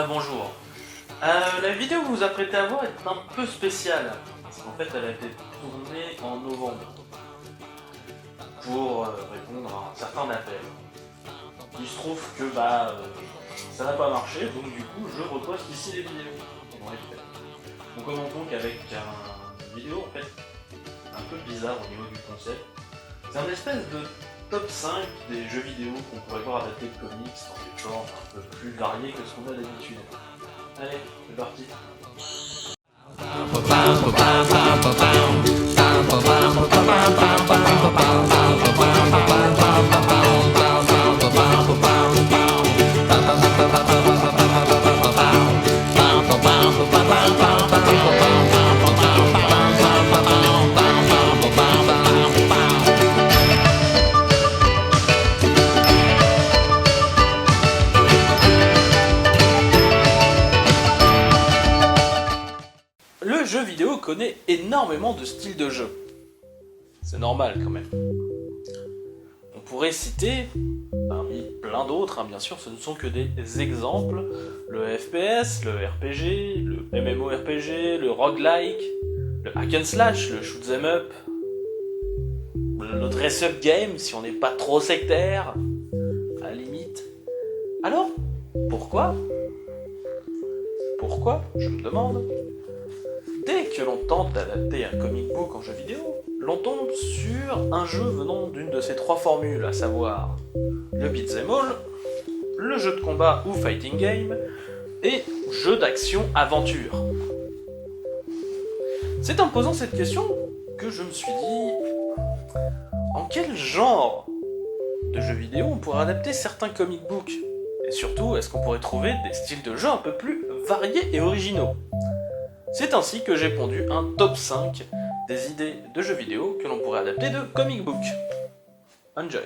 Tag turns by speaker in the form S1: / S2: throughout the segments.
S1: Bonjour. La vidéo que vous vous apprêtez à voir est un peu spéciale, parce qu'en fait elle a été tournée en novembre, pour répondre à un certain appel. Il se trouve que ça n'a pas marché, donc du coup je reposte ici les vidéos pendant les fêtes. On commence donc avec une vidéo en fait un peu bizarre au niveau du concept. C'est un espèce de top 5 des jeux vidéo qu'on pourrait voir adaptés de comics dans des formes un peu plus variées que ce qu'on a d'habitude. Allez, c'est parti. Le jeu vidéo connaît énormément de styles de jeu. C'est normal quand même. On pourrait citer, parmi plein d'autres, bien sûr, ce ne sont que des exemples, le FPS, le RPG, le MMORPG, le roguelike, le hack and slash, le shoot 'em up, le dress-up game si on n'est pas trop sectaire, à la limite. Alors, pourquoi, je me demande, dès que l'on tente d'adapter un comic book en jeu vidéo, l'on tombe sur un jeu venant d'une de ces trois formules, à savoir le beat'em all, le jeu de combat ou fighting game, et jeu d'action-aventure. C'est en me posant cette question que je me suis dit, en quel genre de jeu vidéo on pourrait adapter certains comic books? Et surtout, est-ce qu'on pourrait trouver des styles de jeu un peu plus variés et originaux? C'est ainsi que j'ai pondu un top 5 des idées de jeux vidéo que l'on pourrait adapter de comic book. Enjoy.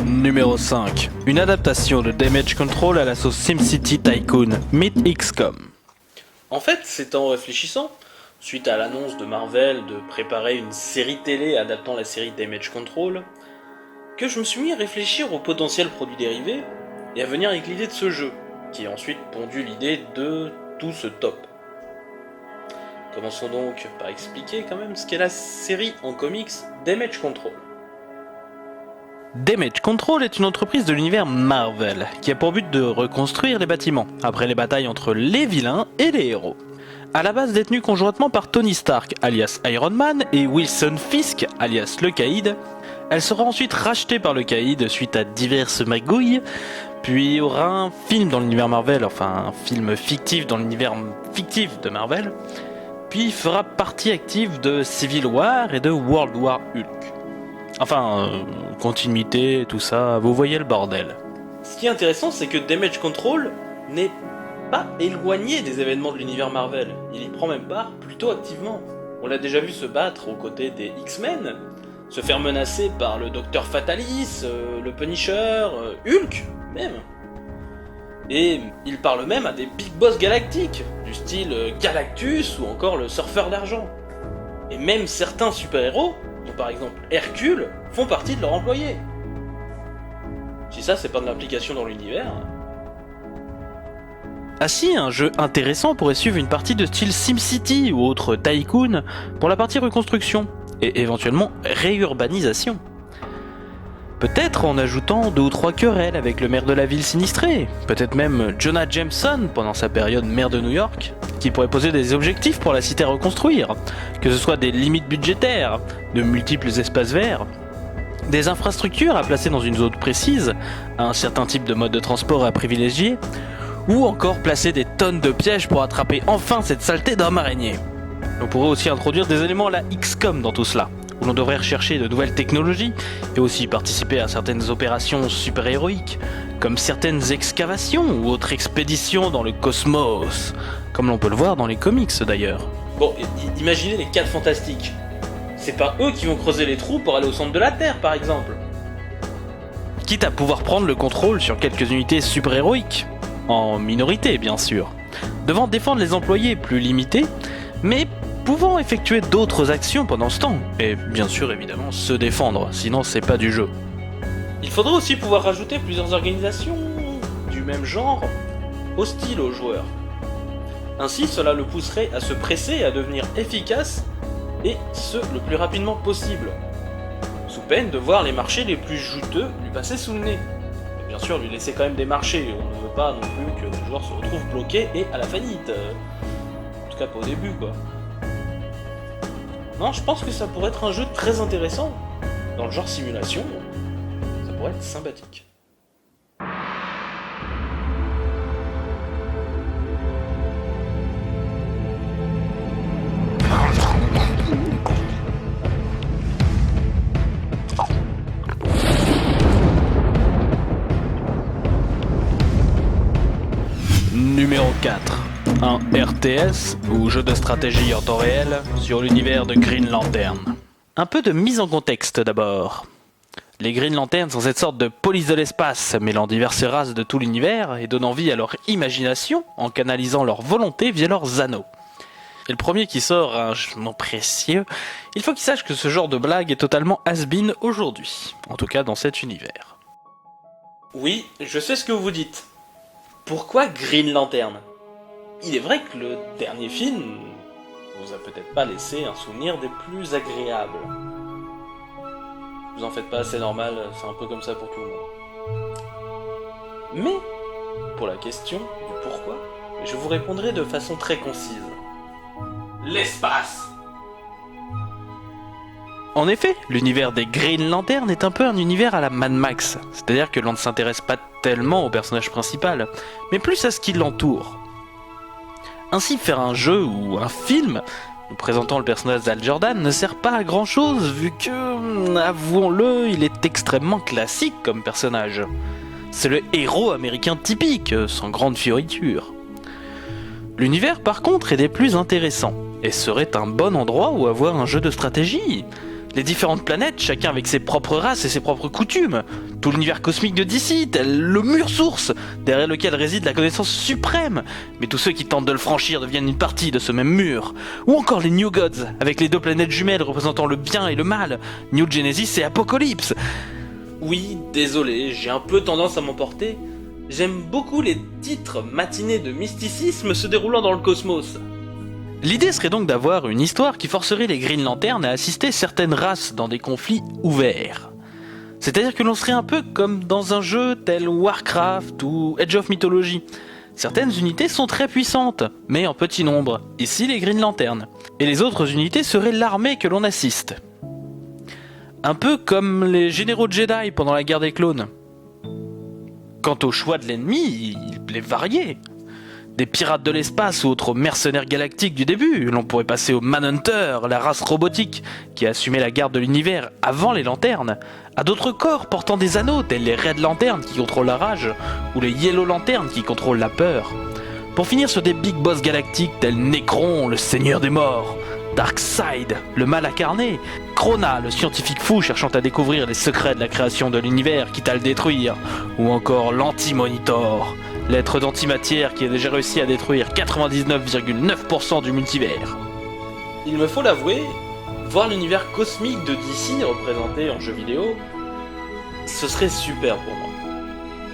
S1: Numéro 5. Une adaptation de Damage Control à la sauce SimCity Tycoon, Meet XCOM. En fait, c'est en réfléchissant, suite à l'annonce de Marvel de préparer une série télé adaptant la série Damage Control, que je me suis mis à réfléchir aux potentiels produits dérivés et à venir avec l'idée de ce jeu, qui a ensuite pondu l'idée de tout ce top. Commençons donc par expliquer quand même ce qu'est la série en comics Damage Control. Damage Control est une entreprise de l'univers Marvel qui a pour but de reconstruire les bâtiments après les batailles entre les vilains et les héros. À la base détenue conjointement par Tony Stark alias Iron Man et Wilson Fisk alias le Caïd, elle sera ensuite rachetée par le Caïd suite à diverses magouilles, puis aura un film dans l'univers Marvel, enfin un film fictif dans l'univers fictif de Marvel, puis fera partie active de Civil War et de World War Hulk. Enfin, continuité, tout ça, vous voyez le bordel. Ce qui est intéressant, c'est que Damage Control n'est pas éloigné des événements de l'univers Marvel. Il y prend même part plutôt activement. On l'a déjà vu se battre aux côtés des X-Men, se faire menacer par le Docteur Fatalis, le Punisher, Hulk même. Et il parle même à des big boss galactiques, du style Galactus ou encore le Surfeur d'Argent. Et même certains super-héros, par exemple Hercule, font partie de leurs employés. Si ça c'est pas de l'implication dans l'univers. Ah si, un jeu intéressant pourrait suivre une partie de style SimCity ou autre Tycoon pour la partie reconstruction, et éventuellement réurbanisation. Peut-être en ajoutant 2 ou 3 querelles avec le maire de la ville sinistrée, peut-être même Jonah Jameson pendant sa période maire de New York, qui pourrait poser des objectifs pour la cité à reconstruire, que ce soit des limites budgétaires, de multiples espaces verts, des infrastructures à placer dans une zone précise, un certain type de mode de transport à privilégier, ou encore placer des tonnes de pièges pour attraper enfin cette saleté d'homme araignée. On pourrait aussi introduire des éléments à la XCOM dans tout cela, où l'on devrait rechercher de nouvelles technologies et aussi participer à certaines opérations super-héroïques, comme certaines excavations ou autres expéditions dans le cosmos, comme l'on peut le voir dans les comics d'ailleurs. Bon, imaginez les 4 fantastiques. C'est pas eux qui vont creuser les trous pour aller au centre de la Terre, par exemple. quitte à pouvoir prendre le contrôle sur quelques unités super-héroïques, en minorité bien sûr, devant défendre les employés plus limités, mais pouvant effectuer d'autres actions pendant ce temps, et bien sûr évidemment se défendre, sinon c'est pas du jeu. Il faudrait aussi pouvoir rajouter plusieurs organisations du même genre, hostiles aux joueurs. Ainsi, cela le pousserait à se presser et à devenir efficace, et ce, le plus rapidement possible, sous peine de voir les marchés les plus juteux lui passer sous le nez. Et bien sûr, lui laisser quand même des marchés, on ne veut pas non plus que le joueur se retrouve bloqué et à la faillite. En tout cas pas au début, quoi. Non, je pense que ça pourrait être un jeu très intéressant, dans le genre simulation, ça pourrait être sympathique. Numéro 4. Un RTS, ou jeu de stratégie en temps réel, sur l'univers de Green Lantern. Un peu de mise en contexte d'abord. Les Green Lanterns sont cette sorte de police de l'espace, mêlant diverses races de tout l'univers et donnant vie à leur imagination en canalisant leur volonté via leurs anneaux. Et le premier qui sort un nom précieux, il faut qu'il sache que ce genre de blague est totalement has-been aujourd'hui, en tout cas dans cet univers. Oui, je sais ce que vous vous dites. Pourquoi Green Lantern ? Il est vrai que le dernier film vous a peut-être pas laissé un souvenir des plus agréables. Vous en faites pas, c'est normal, c'est un peu comme ça pour tout le monde. Mais, pour la question du pourquoi, je vous répondrai de façon très concise. L'espace ! En effet, l'univers des Green Lantern est un peu un univers à la Mad Max, c'est-à-dire que l'on ne s'intéresse pas tellement au personnage principal, mais plus à ce qui l'entoure. Ainsi, faire un jeu ou un film nous présentant le personnage d'Hal Jordan ne sert pas à grand chose vu que, avouons-le, il est extrêmement classique comme personnage. C'est le héros américain typique, sans grande fioriture. L'univers par contre est des plus intéressants, et serait un bon endroit où avoir un jeu de stratégie. Les différentes planètes, chacun avec ses propres races et ses propres coutumes. Tout l'univers cosmique de DC, tel le mur source, derrière lequel réside la connaissance suprême. Mais tous ceux qui tentent de le franchir deviennent une partie de ce même mur. Ou encore les New Gods, avec les deux planètes jumelles représentant le bien et le mal, New Genesis et Apocalypse. Oui, désolé, j'ai un peu tendance à m'emporter. J'aime beaucoup les titres matinés de mysticisme se déroulant dans le cosmos. L'idée serait donc d'avoir une histoire qui forcerait les Green Lantern à assister certaines races dans des conflits ouverts. C'est-à-dire que l'on serait un peu comme dans un jeu tel Warcraft ou Age of Mythology. Certaines unités sont très puissantes, mais en petit nombre, ici les Green Lantern, et les autres unités seraient l'armée que l'on assiste. Un peu comme les généraux Jedi pendant la guerre des clones. Quant au choix de l'ennemi, il est varié. Des pirates de l'espace ou autres mercenaires galactiques du début, l'on pourrait passer aux Manhunter, la race robotique qui assumait la garde de l'univers avant les lanternes, à d'autres corps portant des anneaux tels les Red Lantern qui contrôlent la rage, ou les Yellow Lantern qui contrôlent la peur. Pour finir sur des big boss galactiques tels Necron, le seigneur des morts, Darkseid, le mal incarné, Krona, le scientifique fou cherchant à découvrir les secrets de la création de l'univers quitte à le détruire, ou encore l'Anti-Monitor, l'être d'antimatière qui a déjà réussi à détruire 99,9% du multivers. Il me faut l'avouer, voir l'univers cosmique de DC représenté en jeu vidéo, ce serait super pour moi.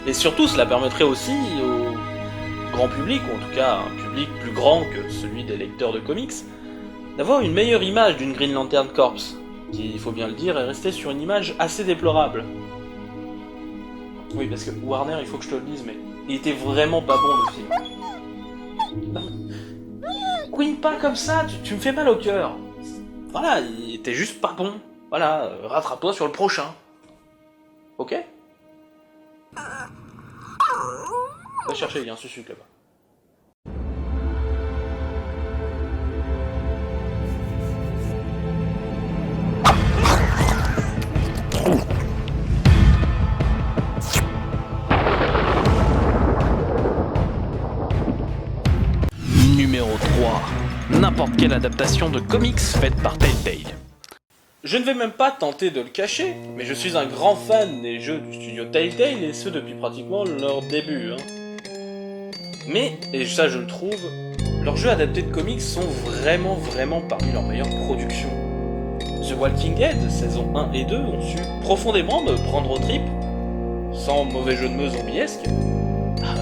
S1: Et surtout, cela permettrait aussi au grand public, ou en tout cas un public plus grand que celui des lecteurs de comics, d'avoir une meilleure image d'une Green Lantern Corps, qui, il faut bien le dire, est restée sur une image assez déplorable. Oui, parce que Warner, il faut que je te le dise, mais il était vraiment pas bon le film. Oui, pas comme ça, tu me fais mal au cœur. Voilà, il était juste pas bon. Voilà, rattrape-toi sur le prochain. Ok ? Va chercher, il y a un sucuk là-bas. Numéro 3. N'importe quelle adaptation de comics faite par Telltale. Je ne vais même pas tenter de le cacher, mais je suis un grand fan des jeux du studio Telltale et ce depuis pratiquement leur début. Mais, et ça je le trouve, leurs jeux adaptés de comics sont vraiment parmi leurs meilleures productions. The Walking Dead, saison 1 et 2 ont su profondément me prendre aux tripes, sans mauvais jeu de mots zombiesque.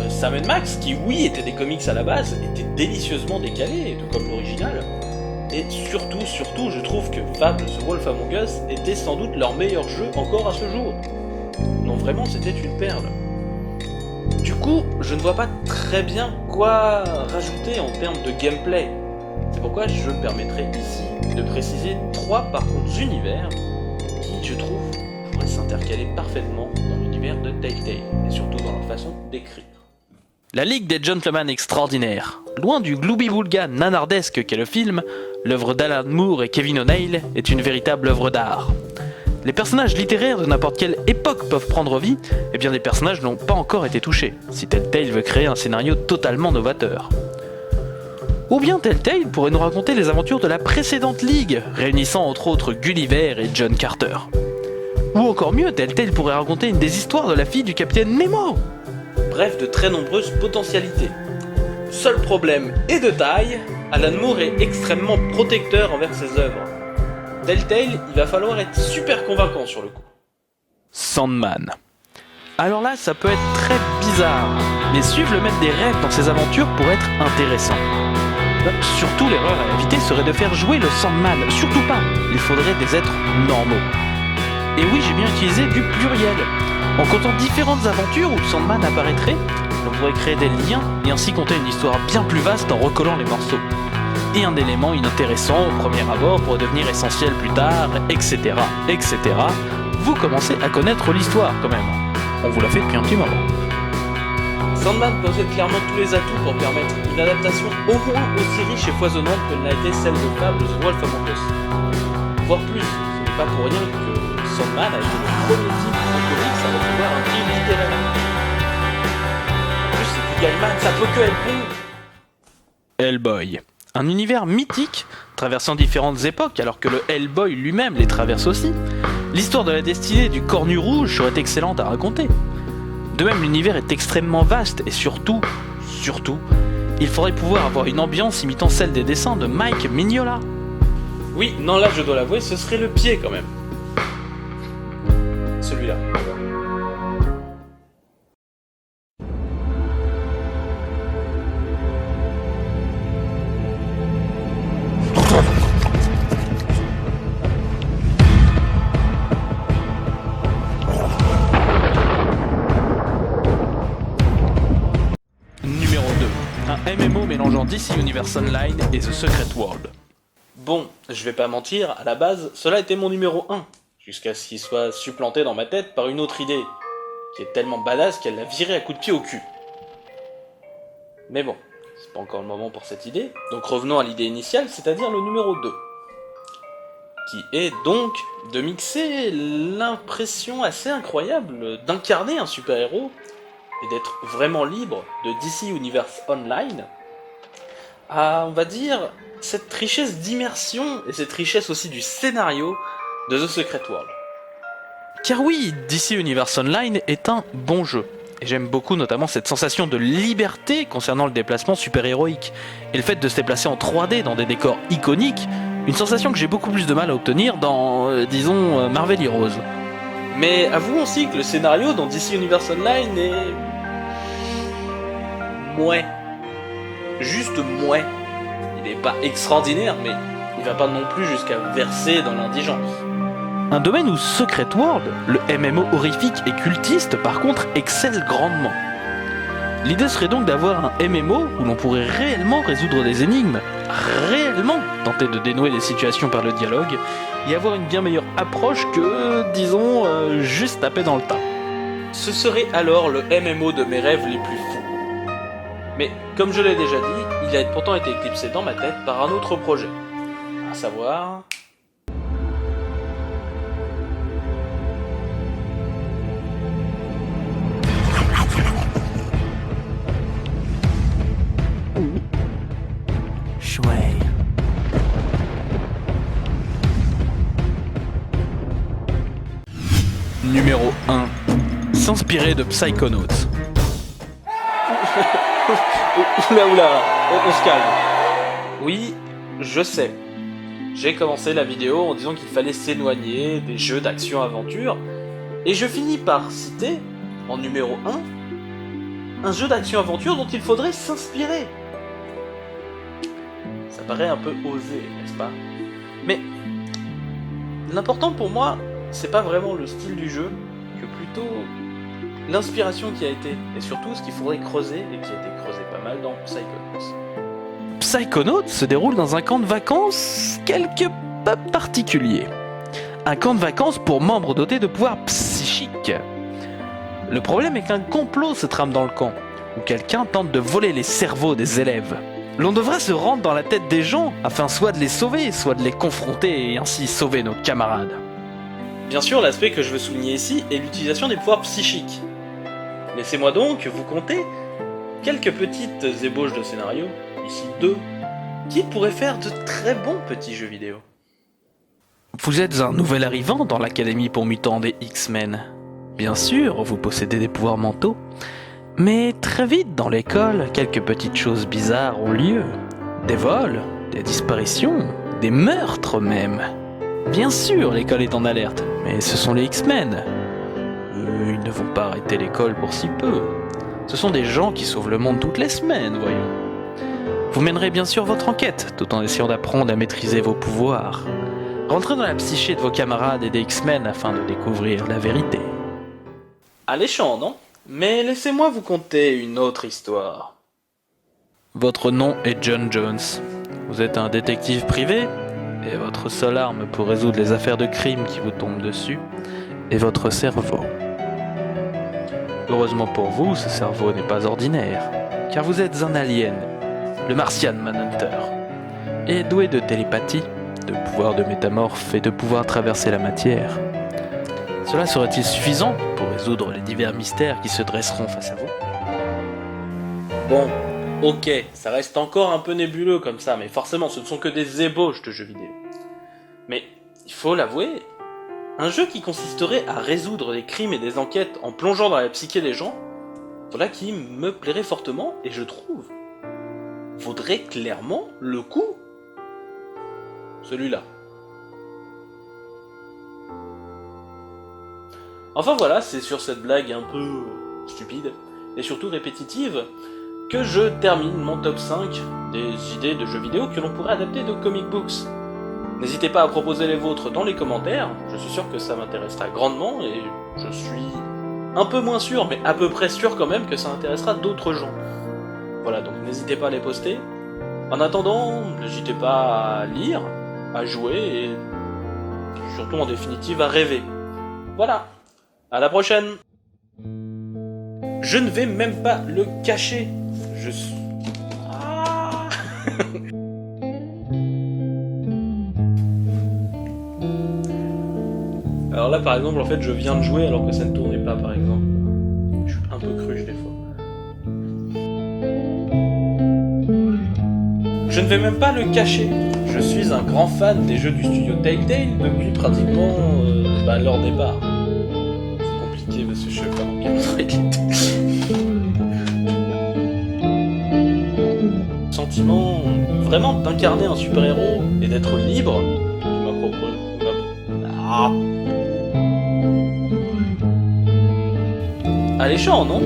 S1: Sam & Max, qui oui étaient des comics à la base, étaient délicieusement décalés, tout comme l'original. Et surtout, je trouve que Fable The Wolf Among Us était sans doute leur meilleur jeu encore à ce jour. Non, vraiment, c'était une perle. Du coup, je ne vois pas très bien quoi rajouter en termes de gameplay. C'est pourquoi je me permettrai ici de préciser 3 par contre univers qui, je trouve, pourraient s'intercaler parfaitement dans l'univers de Telltale, et surtout dans leur façon d'écrire. La Ligue des Gentlemen Extraordinaires. Loin du gloubi-boulga nanardesque qu'est le film, l'œuvre d'Alan Moore et Kevin O'Neill est une véritable œuvre d'art. Les personnages littéraires de n'importe quelle époque peuvent prendre vie, et bien des personnages n'ont pas encore été touchés, si Telltale veut créer un scénario totalement novateur. Ou bien Telltale pourrait nous raconter les aventures de la précédente Ligue, réunissant entre autres Gulliver et John Carter. Ou encore mieux, Telltale pourrait raconter une des histoires de la fille du capitaine Nemo. Bref, de très nombreuses potentialités. Seul problème est de taille, Alan Moore est extrêmement protecteur envers ses œuvres. Telltale, il va falloir être super convaincant sur le coup. Sandman. Alors là, ça peut être très bizarre, mais suivre le maître des rêves dans ses aventures pourrait être intéressant. Surtout, l'erreur à éviter serait de faire jouer le Sandman, surtout pas, il faudrait des êtres normaux. Et oui, j'ai bien utilisé du pluriel. En comptant différentes aventures où le Sandman apparaîtrait, on pourrait créer des liens et ainsi compter une histoire bien plus vaste en recollant les morceaux. Et un élément inintéressant au premier abord pourrait devenir essentiel plus tard, etc. etc. Vous commencez à connaître l'histoire quand même. On vous l'a fait depuis un petit moment. Sandman possède clairement tous les atouts pour permettre une adaptation au moins aussi riche et foisonnante que l'a été celle de Fable The Wolf Among Us. Voire plus, ce n'est pas pour rien que Sandman a été le premier film de comics à recevoir un prix littéraire. En plus, c'est du Gaiman, ça peut que être bon. Hellboy. Un univers mythique, traversant différentes époques alors que le Hellboy lui-même les traverse aussi. L'histoire de la destinée du Cornu Rouge serait excellente à raconter. De même, l'univers est extrêmement vaste et surtout, il faudrait pouvoir avoir une ambiance imitant celle des dessins de Mike Mignola. Oui, non là je dois l'avouer, ce serait le pied quand même. Celui-là. Numéro 2. Un MMO mélangeant DC Universe Online et The Secret World. Bon, je vais pas mentir, à la base, cela était mon numéro 1, jusqu'à ce qu'il soit supplanté dans ma tête par une autre idée, qui est tellement badass qu'elle l'a viré à coups de pied au cul. Mais bon, c'est pas encore le moment pour cette idée, donc revenons à l'idée initiale, c'est-à-dire le numéro 2. Qui est donc de mixer l'impression assez incroyable d'incarner un super-héros et d'être vraiment libre de DC Universe Online à, on va dire, cette richesse d'immersion et cette richesse aussi du scénario de The Secret World. Car oui, DC Universe Online est un bon jeu. Et j'aime beaucoup notamment cette sensation de liberté concernant le déplacement super-héroïque et le fait de se déplacer en 3D dans des décors iconiques, une sensation que j'ai beaucoup plus de mal à obtenir dans, disons, Marvel Heroes. Mais avouons aussi que le scénario dans DC Universe Online est... mouais. Juste mouais. Il n'est pas extraordinaire, mais il va pas non plus jusqu'à verser dans l'indigence. Un domaine où Secret World, le MMO horrifique et cultiste, par contre, excelle grandement. L'idée serait donc d'avoir un MMO où l'on pourrait réellement résoudre des énigmes, réellement tenter de dénouer des situations par le dialogue, et avoir une bien meilleure approche que, disons, juste taper dans le tas. Ce serait alors le MMO de mes rêves les plus fous. Mais, comme je l'ai déjà dit, il a pourtant été éclipsé dans ma tête par un autre projet. À savoir... s'inspirer de Psychonauts. Oula, on se calme. Oui, je sais. J'ai commencé la vidéo en disant qu'il fallait s'éloigner des jeux d'action-aventure, et je finis par citer, en numéro 1 jeu d'action-aventure dont il faudrait s'inspirer. Ça paraît un peu osé, n'est-ce pas? Mais l'important pour moi, c'est pas vraiment le style du jeu, que plutôt l'inspiration qui a été, et surtout ce qu'il faudrait creuser, et qui a été creusé pas mal dans Psychonauts. Psychonauts se déroule dans un camp de vacances quelque peu particulier. Un camp de vacances pour membres dotés de pouvoirs psychiques. Le problème est qu'un complot se trame dans le camp, où quelqu'un tente de voler les cerveaux des élèves. L'on devra se rendre dans la tête des gens afin soit de les sauver, soit de les confronter et ainsi sauver nos camarades. Bien sûr, l'aspect que je veux souligner ici est l'utilisation des pouvoirs psychiques. Laissez-moi donc vous conter quelques petites ébauches de scénario, ici 2, qui pourraient faire de très bons petits jeux vidéo. Vous êtes un nouvel arrivant dans l'académie pour mutants des X-Men. Bien sûr, vous possédez des pouvoirs mentaux, mais très vite dans l'école, quelques petites choses bizarres ont lieu. Des vols, des disparitions, des meurtres même. Bien sûr, l'école est en alerte, mais ce sont les X-Men. Ils ne vont pas arrêter l'école pour si peu. Ce sont des gens qui sauvent le monde toutes les semaines, voyons. Vous mènerez bien sûr votre enquête, tout en essayant d'apprendre à maîtriser vos pouvoirs. Rentrez dans la psyché de vos camarades et des X-Men afin de découvrir la vérité. Alléchant, non? Mais laissez-moi vous conter une autre histoire. Votre nom est John Jones. Vous êtes un détective privé, et votre seule arme pour résoudre les affaires de crime qui vous tombent dessus est votre cerveau. Heureusement pour vous, ce cerveau n'est pas ordinaire, car vous êtes un alien, le Martian Manhunter, et doué de télépathie, de pouvoir de métamorphe et de pouvoir traverser la matière. Cela serait-il suffisant pour résoudre les divers mystères qui se dresseront face à vous? Bon, ok, ça reste encore un peu nébuleux comme ça, mais forcément ce ne sont que des ébauches de jeux vidéo. Mais, il faut l'avouer, un jeu qui consisterait à résoudre des crimes et des enquêtes en plongeant dans la psyché des gens, voilà qui me plairait fortement, et je trouve, vaudrait clairement le coup. Celui-là. Enfin voilà, c'est sur cette blague un peu stupide, et surtout répétitive, que je termine mon top 5 des idées de jeux vidéo que l'on pourrait adapter de comic books. N'hésitez pas à proposer les vôtres dans les commentaires, je suis sûr que ça m'intéressera grandement, et je suis un peu moins sûr, mais à peu près sûr quand même que ça intéressera d'autres gens. Voilà, donc n'hésitez pas à les poster. En attendant, n'hésitez pas à lire, à jouer, et surtout en définitive à rêver. Voilà, à la prochaine. Je ne vais même pas le cacher. Je suis... Ah Alors là par exemple, en fait, je viens de jouer alors que ça ne tournait pas par exemple. Je suis un peu cruche des fois. Je ne vais même pas le cacher. Je suis un grand fan des jeux du studio Telltale depuis pratiquement leur départ. C'est compliqué monsieur Chevalier en gameplay. Sentiment vraiment d'incarner un super-héros et d'être libre de ma propre... Alléchant, non?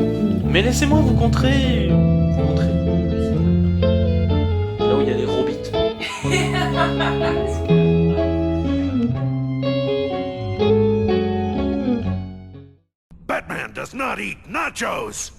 S1: Mais laissez-moi vous montrer... Là où il y a des robites.
S2: Batman does not eat nachos!